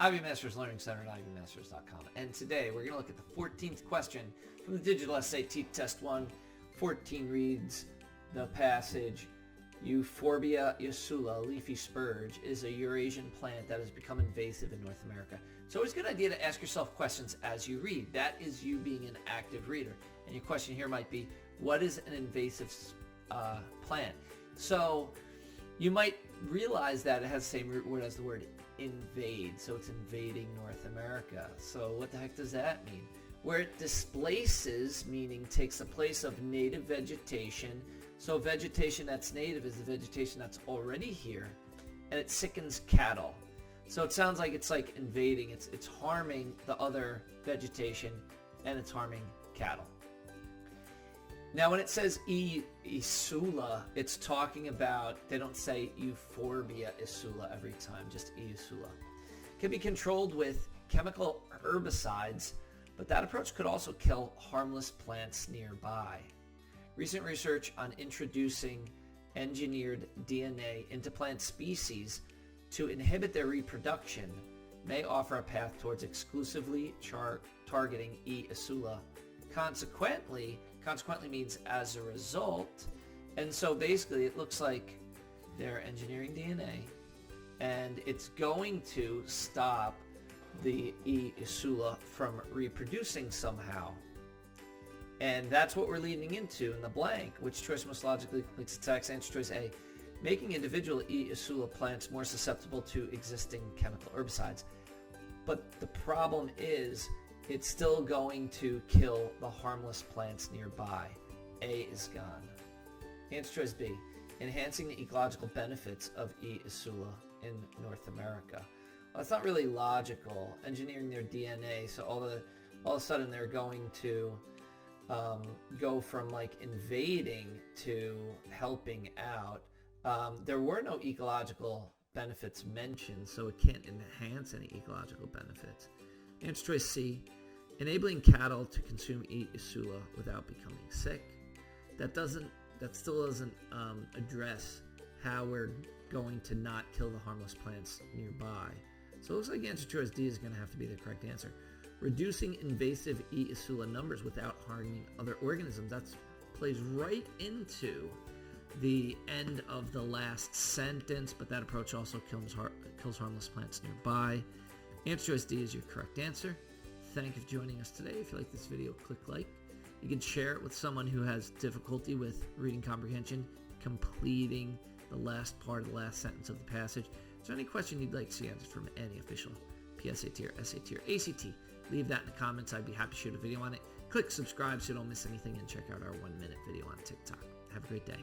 IB Masters Learning Center at ibmasters.com. And today we're going to look at the 14th question from the Digital SAT Test 1. 14 reads the passage, Euphorbia usula, leafy spurge, is a Eurasian plant that has become invasive in North America. It's always a good idea to ask yourself questions as you read. That is you being an active reader. And your question here might be, what is an invasive plant? So you might realize that it has the same root word as the word invade. So it's invading North America. So what the heck does that mean? Where it displaces, meaning takes the place of native vegetation. So vegetation that's native is the vegetation that's already here, and it sickens cattle. So it sounds like it's like invading. It's harming the other vegetation, and it's harming cattle. Now, when it says Isula, it's talking about, they don't say Euphorbia Isula every time, just Isula. It can be controlled with chemical herbicides, but that approach could also kill harmless plants nearby. Recent research on introducing engineered DNA into plant species to inhibit their reproduction may offer a path towards exclusively targeting E. isula. Consequently means as a result, and so basically it looks like they're engineering DNA, and it's going to stop the E. isula from reproducing somehow. And that's what we're leading into in the blank. Which choice most logically completes the text? Answer choice A, making individual E. isula plants more susceptible to existing chemical herbicides. But the problem is, it's still going to kill the harmless plants nearby. A is gone. Answer choice B, enhancing the ecological benefits of E. isula in North America. Well, it's not really logical. Engineering their DNA, so all of a sudden they're going to go from like invading to helping out. There were no ecological benefits mentioned, so it can't enhance any ecological benefits. Answer choice C, enabling cattle to consume E. isula without becoming sick. That still doesn't address how we're going to not kill the harmless plants nearby. So it looks like answer choice D is going to have to be the correct answer. Reducing invasive E. isula numbers without harming other organisms. That plays right into the end of the last sentence, but that approach also kills harmless plants nearby. Answer choice D is your correct answer. Thank you for joining us today. If you like this video, click like. You can share it with someone who has difficulty with reading comprehension, completing the last part of the last sentence of the passage. Is there any question you'd like to see answered from any official PSAT or SAT or ACT? Leave that in the comments. I'd be happy to shoot a video on it. Click subscribe so you don't miss anything, and check out our 1-minute video on TikTok. Have a great day.